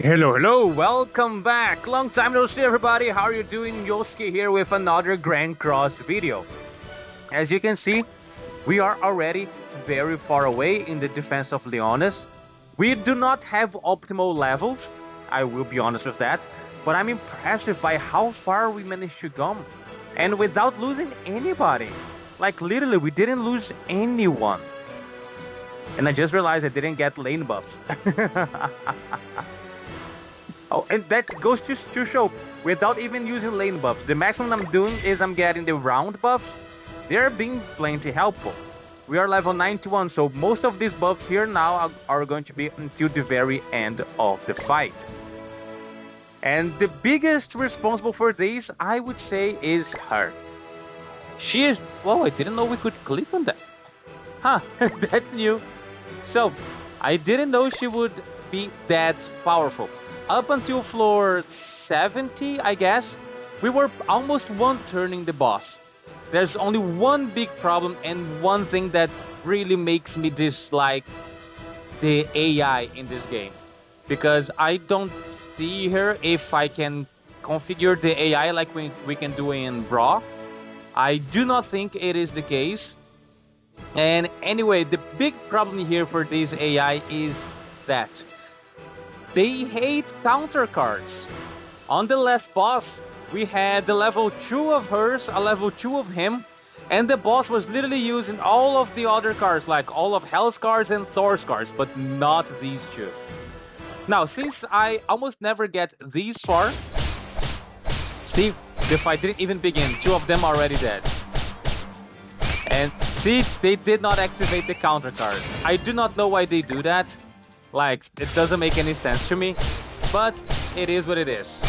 Hello, welcome back. Long time no see, everybody. How are you doing? Yosuke here with another GrandCross video. As you can see, we are already very far away in the defense of Leonis. We do not have optimal levels, I will be honest with that, but I'm impressed by how far we managed to come. And without losing anybody. Like literally, we didn't lose anyone. And I just realized I didn't get lane buffs. Oh, and that goes to show, without even using lane buffs, the maximum I'm doing is I'm getting the round buffs. They're being plenty helpful. We are level 91, so most of these buffs here now are going to be until the very end of the fight. And the biggest responsible for this, I would say, is her. She is... Whoa, I didn't know we could click on that. Huh, that's new. So, I didn't know she would be that powerful. Up until floor 70, I guess, we were almost one-turning the boss. There's only one big problem and one thing that really makes me dislike the AI in this game. Because I don't see her if I can configure the AI like we can do in Brawl. I do not think it is the case. And anyway, the big problem here for this AI is that they hate counter cards. On the last boss, we had the level 2 of hers, a level 2 of him, and the boss was literally using all of the other cards, like all of Hell's cards and Thor's cards, but not these two. Now, since I almost never get these far, see, the fight didn't even begin, 2 of them already dead. And see, they did not activate the counter cards. I do not know why they do that. Like, it doesn't make any sense to me, but it is what it is.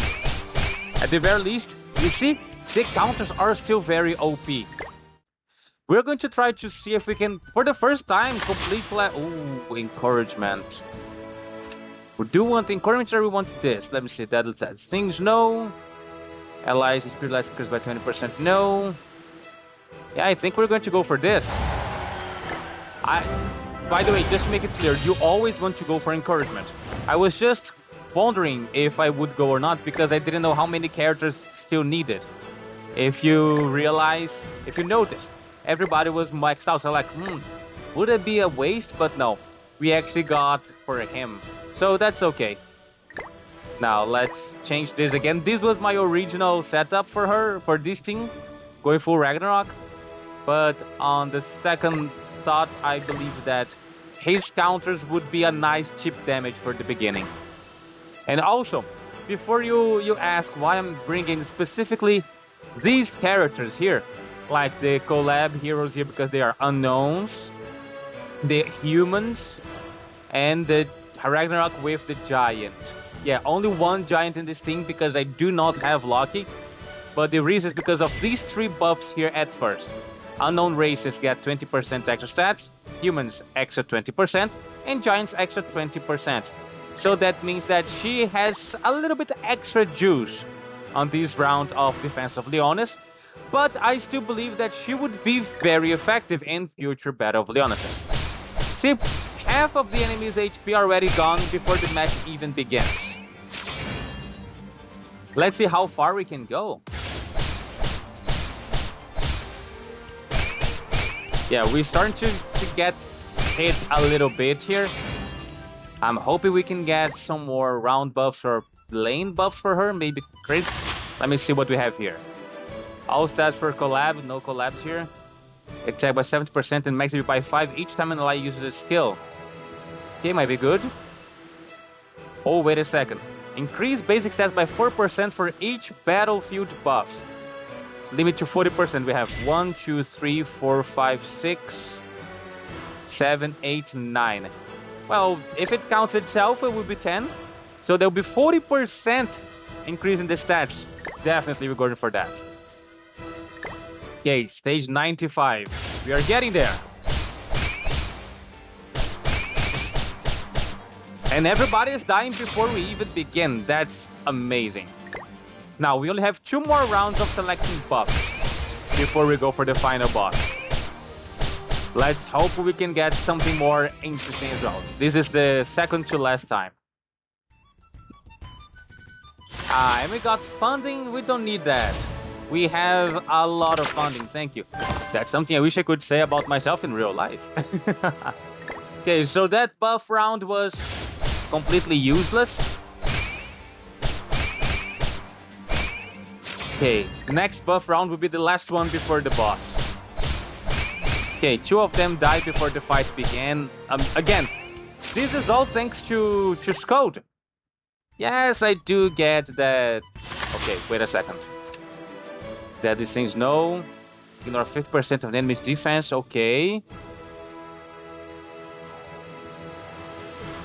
At the very least, you see, the counters are still very OP. We're going to try to see if we can, for the first time, complete... Ooh, encouragement. We do want encouragement or we want this? Let me see, that things, no. Allies, HP less increased by 20%, no. Yeah, I think we're going to go for this. By the way, just to make it clear, you always want to go for encouragement. I was just wondering if I would go or not because I didn't know how many characters still needed. If you notice, everybody was maxed out, so like, would it be a waste? But no, we actually got for him. So that's okay. Now, let's change this again. This was my original setup for her, for this team, going full Ragnarok. But on the second thought, I believe that his counters would be a nice cheap damage for the beginning. And also, before you ask why I'm bringing specifically these characters here, like the collab heroes here because they are unknowns, the humans, and the Ragnarok with the giant. Yeah, only one giant in this team because I do not have Loki, but the reason is because of these 3 buffs here at first. Unknown races get 20% extra stats, humans extra 20%, and giants extra 20%. So that means that she has a little bit extra juice on this round of Defense of Leonis, but I still believe that she would be very effective in future Battle of Leonises. See, half of the enemy's HP already gone before the match even begins. Let's see how far we can go. Yeah, we're starting to get hit a little bit here. I'm hoping we can get some more round buffs or lane buffs for her, maybe crits. Let me see what we have here. All stats for collab, no collabs here. Attack by 70% and max HP by 5 each time an ally uses a skill. Okay, might be good. Oh, wait a second. Increase basic stats by 4% for each battlefield buff. Limit to 40%. We have 1, 2, 3, 4, 5, 6, 7, 8, 9. Well, if it counts itself, it would be 10. So there'll be 40% increase in the stats. Definitely we're going for that. Okay, stage 95. We are getting there. And everybody is dying before we even begin. That's amazing. Now, we only have 2 more rounds of selecting buffs before we go for the final boss. Let's hope we can get something more interesting as well. This is the second to last time. And we got funding. We don't need that. We have a lot of funding. Thank you. That's something I wish I could say about myself in real life. Okay, so that buff round was completely useless. Okay, next buff round will be the last one before the boss. Okay, 2 of them died before the fight began. Again, this is all thanks to Skuld. Yes, I do get that. Okay, wait a second. That these things no. Ignore 50% of the enemy's defense. Okay.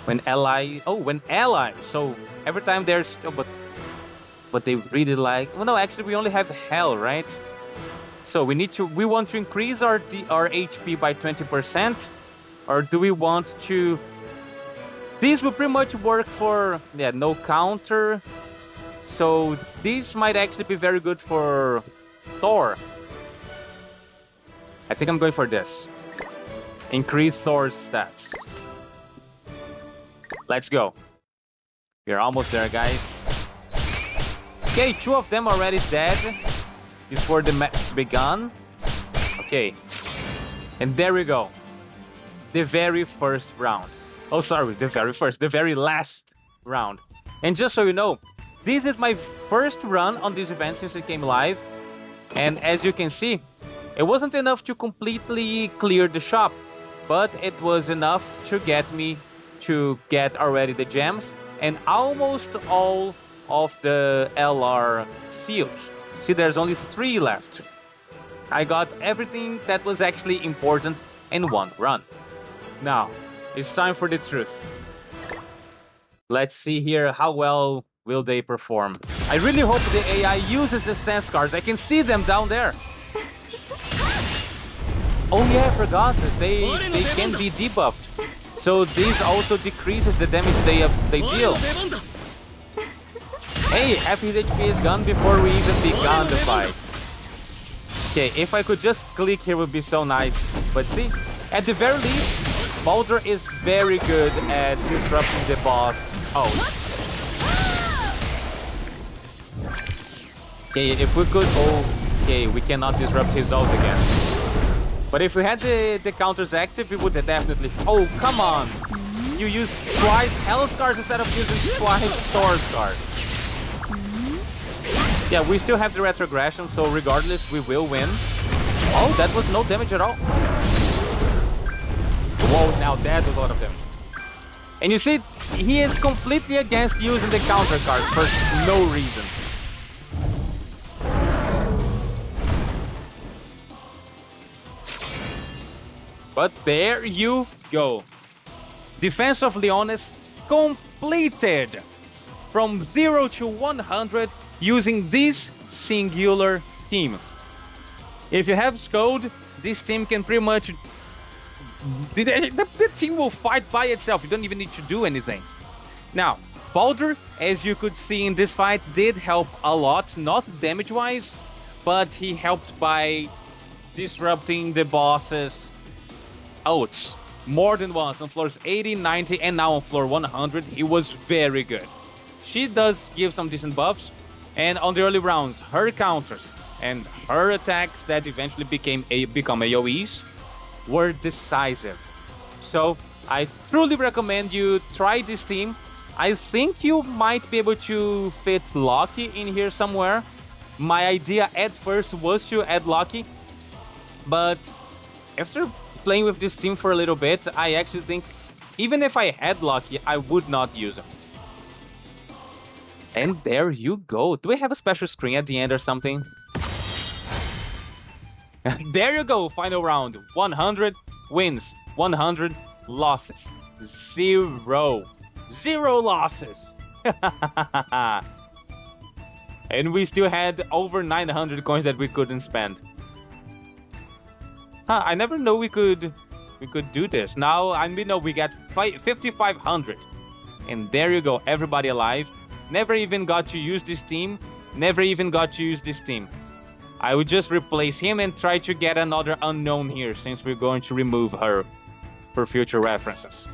When ally. Oh, when ally. So every time there's. Oh, but they really like. Well, no, actually, we only have hell, right? So we need to. We want to increase our HP by 20%, or do we want to? These will pretty much work for, yeah, no counter. So these might actually be very good for Thor. I think I'm going for this. Increase Thor's stats. Let's go. We're almost there, guys. Okay, 2 of them already dead before the match began. Okay. And there we go. The very first round. Oh, sorry, the very last round. And just so you know, this is my first run on this event since it came live. And as you can see, it wasn't enough to completely clear the shop, but it was enough to get me to get already the gems and almost all of the LR seals. See, there's only 3 left. I got everything that was actually important in one run. Now, it's time for the truth. Let's see here how well will they perform. I really hope the AI uses the stance cards. I can see them down there. Oh yeah, I forgot that they can be debuffed. So this also decreases the damage they deal. Hey, half his HP is gone before we even began the fight. Okay, if I could just click here would be so nice. But see, at the very least, Baldr is very good at disrupting the boss. Oh. Okay, if we could... Okay, we cannot disrupt his ult again. But if we had the counters active, we would definitely... Oh, come on! You used twice Hell Scars instead of using twice Thor Scars. Yeah, we still have the retrogression, so regardless, we will win. Oh, that was no damage at all. Whoa, now that's a lot of them. And you see, he is completely against using the counter cards for no reason. But there you go. Defense of Leonis completed from 0 to 100 using this singular team. If you have Skuld, this team can pretty much... The team will fight by itself. You don't even need to do anything. Now, Baldr, as you could see in this fight, did help a lot. Not damage-wise, but he helped by disrupting the boss's ults more than once on floors 80, 90, and now on floor 100. He was very good. She does give some decent buffs, and on the early rounds, her counters and her attacks that eventually become AoEs were decisive. So I truly recommend you try this team. I think you might be able to fit Loki in here somewhere. My idea at first was to add Loki, but after playing with this team for a little bit, I actually think even if I had Loki, I would not use him. And there you go. Do we have a special screen at the end or something? There you go, final round. 100 wins, 100 losses. 0 losses. And we still had over 900 coins that we couldn't spend. Huh, I never know we could do this. Now we know we got 5,500. And there you go, everybody alive. Never even got to use this team. I would just replace him and try to get another unknown here, since we're going to remove her for future references.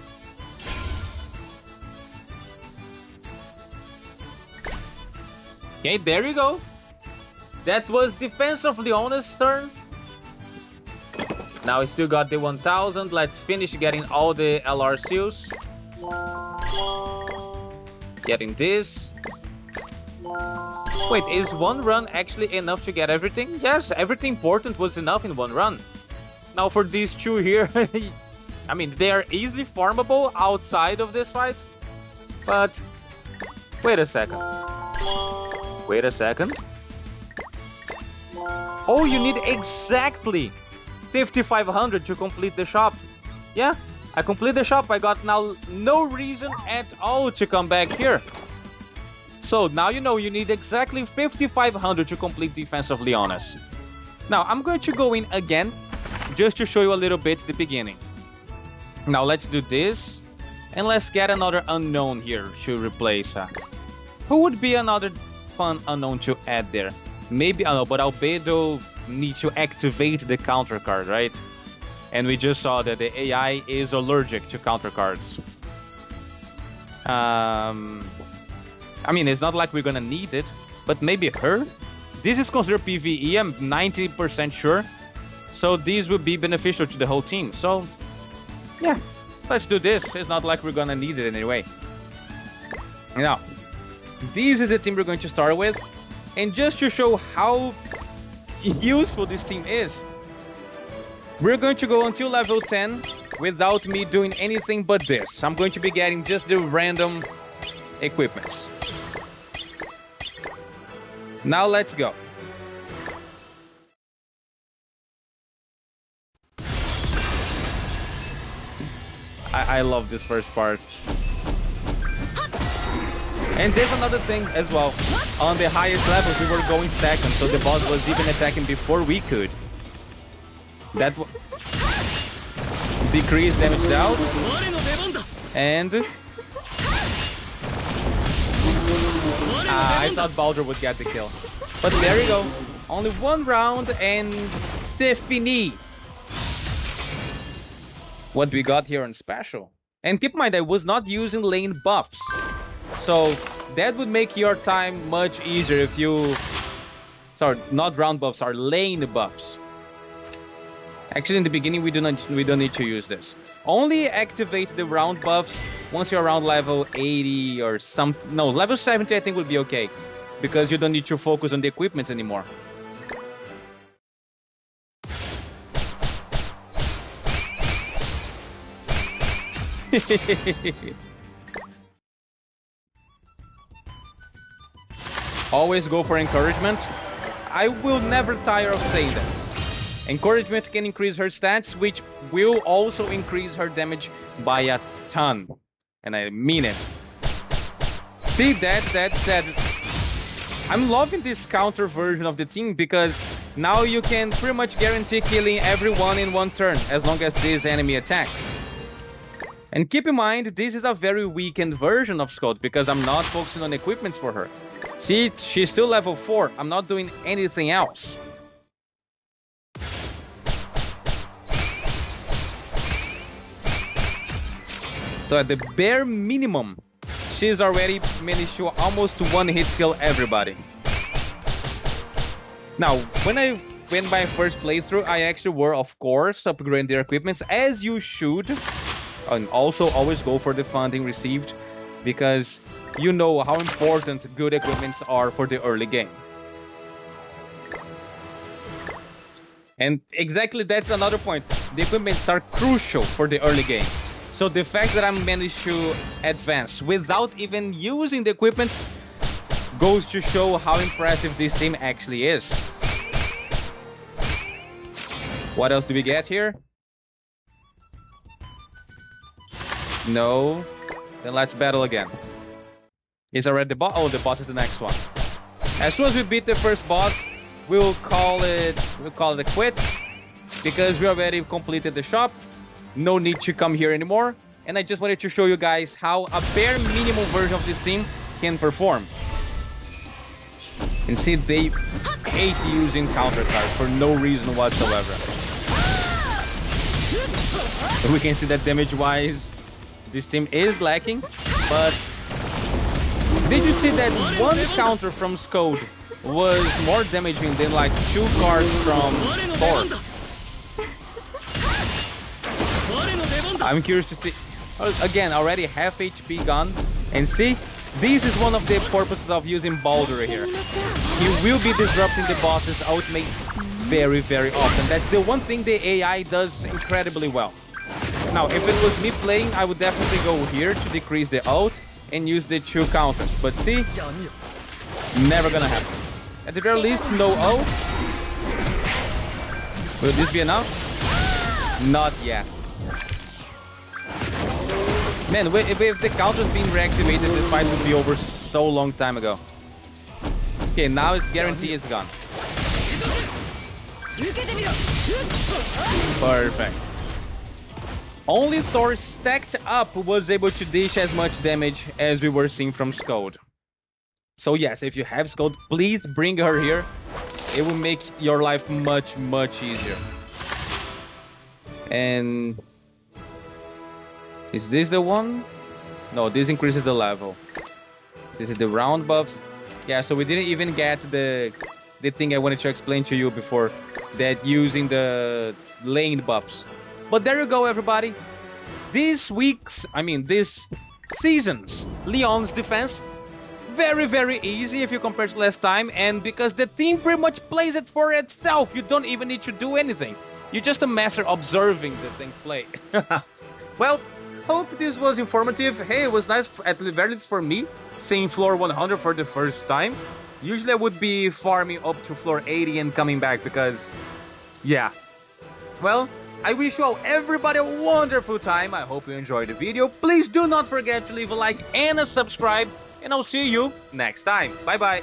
Okay, there you go. That was Defense of Leona's turn. Now we still got the 1000. Let's finish getting all the LR seals. Getting this. Wait, is one run actually enough to get everything? Yes, everything important was enough in one run. Now for these two here, I mean, they are easily farmable outside of this fight. But, wait a second. Wait a second. Oh, you need exactly 5,500 to complete the shop. Yeah, I complete the shop. I got now no reason at all to come back here. So now you know you need exactly 5,500 to complete Defense of Leonas. Now I'm going to go in again just to show you a little bit the beginning. Now let's do this and let's get another unknown here to replace. Who would be another fun unknown to add there? Maybe, I don't know, but Albedo needs to activate the counter card, right? And we just saw that the AI is allergic to counter cards. I mean, it's not like we're gonna need it, but maybe her? This is considered PvE, I'm 90% sure. So these will be beneficial to the whole team. So, yeah, let's do this. It's not like we're gonna need it anyway. Now, this is the team we're going to start with. And just to show how useful this team is, we're going to go until level 10 without me doing anything but this. I'm going to be getting just the random equipments. Now let's go. I love this first part. And there's another thing as well. On the highest levels, we were going second, so the boss was even attacking before we could. That decreased damage down. And I thought Baldr would get the kill. But there you go. Only one round and c'est fini. What we got here on special. And keep in mind, I was not using lane buffs. So that would make your time much easier if you... Sorry, not round buffs, are lane buffs. Actually, in the beginning, we don't need to use this. Only activate the round buffs once you're around level 80 or something. No, level 70 I think would be okay. Because you don't need to focus on the equipments anymore. Always go for encouragement. I will never tire of saying this. Encouragement can increase her stats, which will also increase her damage by a ton. And I mean it. See, that. I'm loving this counter version of the team because now you can pretty much guarantee killing everyone in one turn as long as this enemy attacks. And keep in mind, this is a very weakened version of Skuld because I'm not focusing on equipments for her. See, she's still level 4. I'm not doing anything else. So at the bare minimum, she's already managed to almost one-hit kill everybody. Now, when my first playthrough, I actually were, of course, upgrading their equipments, as you should. And also always go for the funding received, because you know how important good equipments are for the early game. And exactly that's another point. The equipments are crucial for the early game. So the fact that I managed to advance without even using the equipments goes to show how impressive this team actually is. What else do we get here? No. Then let's battle again. Is already the boss? Oh, the boss is the next one. As soon as we beat the first boss, we'll call it quits, because we already completed the shop. No need to come here anymore. And I just wanted to show you guys how a bare minimum version of this team can perform. And see, they hate using counter cards for no reason whatsoever. We can see that damage-wise, this team is lacking, but Did you see that one counter from Skuld was more damaging than like 2 cards from Thor? I'm curious to see. Again, already half HP gone. And see, this is one of the purposes of using Baldr here. He will be disrupting the boss's ultimate very, very often. That's the one thing the AI does incredibly well. Now, if it was me playing, I would definitely go here to decrease the ult and use the 2 counters. But see, never gonna happen. At the very least, no ult. Will this be enough? Not yet. Man, if the counter's being reactivated, this fight would be over so long time ago. Okay, now its guarantee is gone. Perfect. Only Thor stacked up was able to dish as much damage as we were seeing from Skuld. So yes, if you have Skuld, please bring her here. It will make your life much, much easier. And... is this the one? No, this increases the level. This is the round buffs. Yeah, so we didn't even get the thing I wanted to explain to you before. That using the lane buffs. But there you go, everybody. This season's Leon's defense. Very, very easy if you compare to last time. And because the team pretty much plays it for itself. You don't even need to do anything. You're just a master observing the things play. Well, hope this was informative. Hey, it was nice, at the very least for me, seeing floor 100 for the first time. Usually I would be farming up to floor 80 and coming back because, yeah. Well, I wish you all, everybody, a wonderful time. I hope you enjoyed the video. Please do not forget to leave a like and a subscribe, and I'll see you next time. Bye-bye.